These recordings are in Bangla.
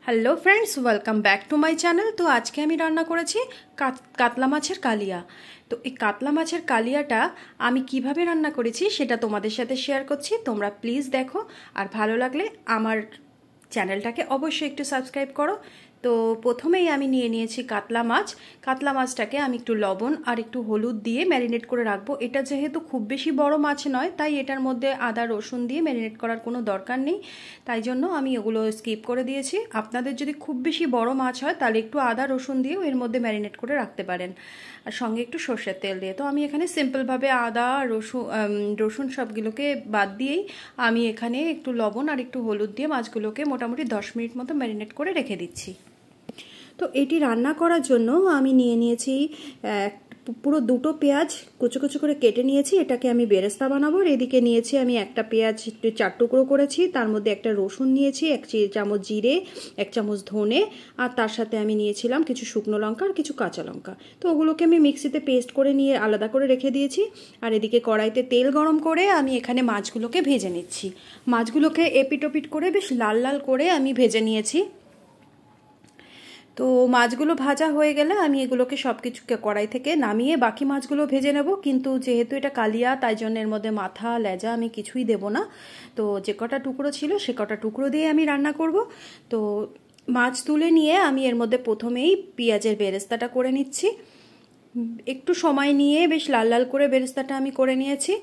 Hello friends, welcome back to my channel. তো আজকে আমি রান্না করেছি কাতলা মাছের কালিয়া। তো এই কাতলা মাছের কালিয়াটা আমি কিভাবে রান্না করেছি সেটা তোমাদের সাথে শেয়ার করছি। তোমরা প্লিজ দেখো, আর ভালো লাগলে আমার চ্যানেলটাকে অবশ্যই একটু সাবস্ক্রাইব করো। তো প্রথমেই আমি নিয়ে নিয়েছি কাতলা মাছ। কাতলা মাছটাকে আমি একটু লবণ আর একটু হলুদ দিয়ে ম্যারিনেট করে রাখবো। এটা যেহেতু খুব বেশি বড় মাছ নয়, তাই এটার মধ্যে আদা রসুন দিয়ে ম্যারিনেট করার কোনো দরকার নেই, তাই জন্য আমি ওগুলো স্কিপ করে দিয়েছি। আপনাদের যদি খুব বেশি বড় মাছ হয় তাহলে একটু আদা রসুন দিয়েও এর মধ্যে ম্যারিনেট করে রাখতে পারেন, আর সঙ্গে একটু সর্ষের তেল দিয়ে। তো আমি এখানে সিম্পলভাবে আদা রসুন সবগুলোকে বাদ দিয়েই আমি এখানে একটু লবণ আর একটু হলুদ দিয়ে মাছগুলোকে মোটামুটি 10 মিনিট মতো ম্যারিনেট করে রেখে দিচ্ছি। তো এটি রান্না করার জন্য আমি নিয়ে নিয়েছি পুরো দুটো পেঁয়াজ কুচো কুচো করে কেটে নিয়েছি। এটাকে আমি বেরেস্তা বানাবো। এদিকে নিয়েছি আমি একটা পেঁয়াজ 4 টুকরো করেছি, তার মধ্যে একটা রসুন নিয়েছি, 1 চামচ জিরে, 1 চামচ ধনে, আর তার সাথে আমি নিয়েছিলাম কিছু শুকনো লঙ্কা আর কিছু কাঁচা লঙ্কা। তো ওগুলোকে আমি মিক্সিতে পেস্ট করে নিয়ে আলাদা করে রেখে দিয়েছি। আর এদিকে কড়াইতে তেল গরম করে আমি এখানে মাছগুলোকে ভেজে নিচ্ছি। মাছগুলোকে এপিট ওপিট করে বেশ লাল লাল করে আমি ভেজে নিয়েছি। তো মাছগুলো ভাজা হয়ে গেলে আমি এগুলোকে সব কিছু কড়াই থেকে নামিয়ে বাকি মাছগুলো ভেজে নেব। কিন্তু যেহেতু এটা কালিয়া, তাই জন্য এর মধ্যে মাথা লেজা আমি কিছুই দেব না। তো যে কটা টুকরো ছিল সে কটা টুকরো দিয়ে আমি রান্না করব। তো মাছ তুলে নিয়ে আমি এর মধ্যে প্রথমেই পেঁয়াজের বেরেস্তাটা করে নিচ্ছি। একটু সময় নিয়ে বেশ লাল লাল করে বেরেস্তাটা আমি করে নিয়েছি।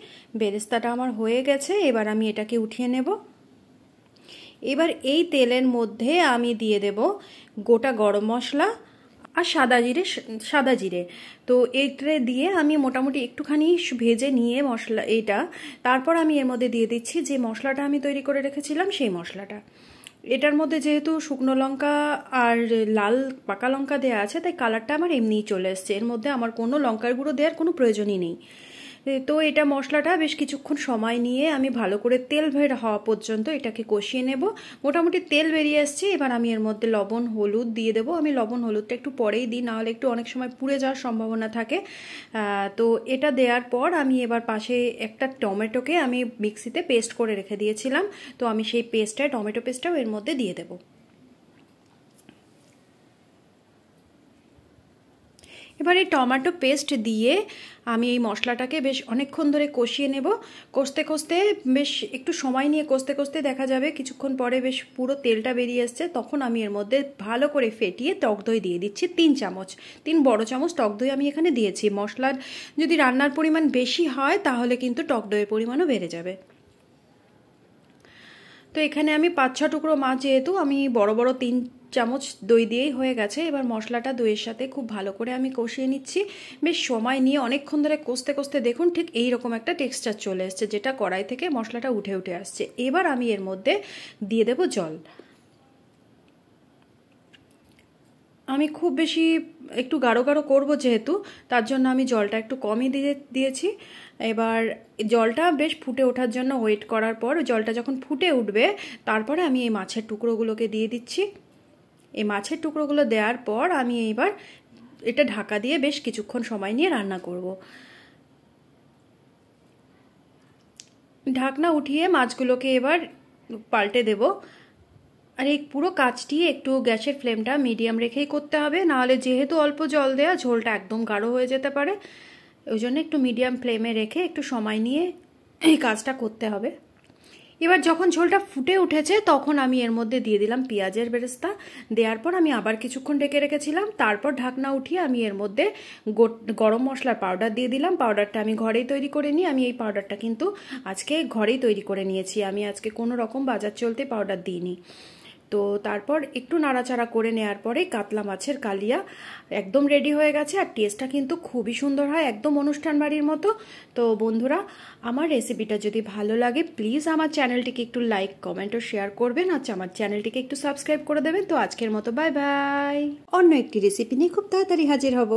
বেরেস্তাটা আমার হয়ে গেছে, এবার আমি এটাকে উঠিয়ে নেব। এবার এই তেলের মধ্যে আমি দিয়ে দেব গোটা গরম মশলা আর সাদা জিরে। তো এইটা দিয়ে আমি মোটামুটি একটুখানি ভেজে নিয়ে মশলা এইটা, তারপর আমি এর মধ্যে দিয়ে দিচ্ছি যে মশলাটা আমি তৈরি করে রেখেছিলাম সেই মশলাটা। এটার মধ্যে যেহেতু শুকনো লঙ্কা আর লাল পাকা লঙ্কা দেওয়া আছে, তাই কালারটা আমার এমনিই চলে এসছে। এর মধ্যে আমার কোনো লঙ্কার গুঁড়ো দেওয়ার কোনো প্রয়োজনই নেই। তো এটা মশলাটা বেশ কিছুক্ষণ সময় নিয়ে আমি ভালো করে তেল বের হওয়া পর্যন্ত এটাকে কষিয়ে নেব। মোটামুটি তেল বেরিয়ে আসছে, এবার আমি এর মধ্যে লবণ হলুদ দিয়ে দেবো। আমি লবণ হলুদটা একটু পরেই দিই, নাহলে একটু অনেক সময় পুড়ে যাওয়ার সম্ভাবনা থাকে। তো এটা দেওয়ার পর আমি এবার পাশে একটা টমেটোকে আমি মিক্সিতে পেস্ট করে রেখে দিয়েছিলাম, তো আমি সেই টমেটো পেস্টটাও এর মধ্যে দিয়ে দেবো। এবার এই টমেটো পেস্ট দিয়ে আমি এই মশলাটাকে বেশ অনেকক্ষণ ধরে কষিয়ে নেব। কষতে কষতে বেশ একটু সময় নিয়ে কষতে কষতে দেখা যাবে কিছুক্ষণ পরে বেশ পুরো তেলটা বেরিয়ে আসছে। তখন আমি এর মধ্যে ভালো করে ফেটিয়ে টক দই দিয়ে দিচ্ছি 3 বড় চামচ টক দই আমি এখানে দিয়েছি। মশলার যদি রান্নার পরিমাণ বেশি হয় তাহলে কিন্তু টক দইয়ের পরিমাণও বেড়ে যাবে। তো এখানে আমি 5-6 টুকরো মাছ, যেহেতু আমি বড় বড় 3 চামচ দই দিয়েই হয়ে গেছে। এবার মশলাটা দইয়ের সাথে খুব ভালো করে আমি কষিয়ে নিচ্ছি। বেশ সময় নিয়ে অনেকক্ষণ ধরে কষতে কষতে দেখুন ঠিক এই রকম একটা টেক্সচার চলে এসছে, যেটা কড়াই থেকে মশলাটা উঠে উঠে আসছে। এবার আমি এর মধ্যে দিয়ে দেব জল। আমি খুব বেশি একটু গাঢ় গাঢ় করবো যেহেতু, তার জন্য আমি জলটা একটু কমই দিয়েছি। এবার জলটা বেশ ফুটে ওঠার জন্য ওয়েট করার পর জলটা যখন ফুটে উঠবে, তারপরে আমি এই মাছের টুকরোগুলোকে দিয়ে দিচ্ছি। এই মাছের টুকরোগুলো দেওয়ার পর আমি এইবার এটা ঢাকা দিয়ে বেশ কিছুক্ষণ সময় নিয়ে রান্না করব। ঢাকনা উঠিয়ে মাছগুলোকে এবার পাল্টে দেব। আর এই পুরো কাজটি একটু গ্যাসের ফ্লেমটা মিডিয়াম রেখেই করতে হবে, নাহলে যেহেতু অল্প জল দেয়া, ঝোলটা একদম গাঢ় হয়ে যেতে পারে। ওই জন্য একটু মিডিয়াম ফ্লেমে রেখে একটু সময় নিয়ে এই কাজটা করতে হবে। এবার যখন ঝোলটা ফুটে উঠেছে তখন আমি এর মধ্যে দিয়ে দিলাম পেঁয়াজের বেরেস্তা। দেওয়ার পর আমি আবার কিছুক্ষণ ঢেকে রেখেছিলাম। তারপর ঢাকনা উঠিয়ে আমি এর মধ্যে গরম মশলার পাউডার দিয়ে দিলাম। পাউডারটা আমি ঘরেই তৈরি করে নিই। আমি এই পাউডারটা কিন্তু আজকে ঘরেই তৈরি করে নিয়েছি। আমি আজকে কোনো রকম বাজার চলতে পাউডার দিইনি। তো তারপর একটু নাড়াচাড়া করে নেওয়ার পরে কাতলা মাছের কালিয়া একদম রেডি হয়ে গেছে। আর টেস্টটা কিন্তু খুবই সুন্দর হয়, একদম অনুষ্ঠান বাড়ির মতো। তো বন্ধুরা, আমার রেসিপিটা যদি ভালো লাগে প্লিজ আমার চ্যানেলটিকে একটু লাইক কমেন্ট ও শেয়ার করবেন। আচ্ছা, আমার চ্যানেলটিকে একটু সাবস্ক্রাইব করে দেবেন। তো আজকের মতো বাই বাই। অন্য একটি রেসিপি নিয়ে খুব তাড়াতাড়ি হাজির হব।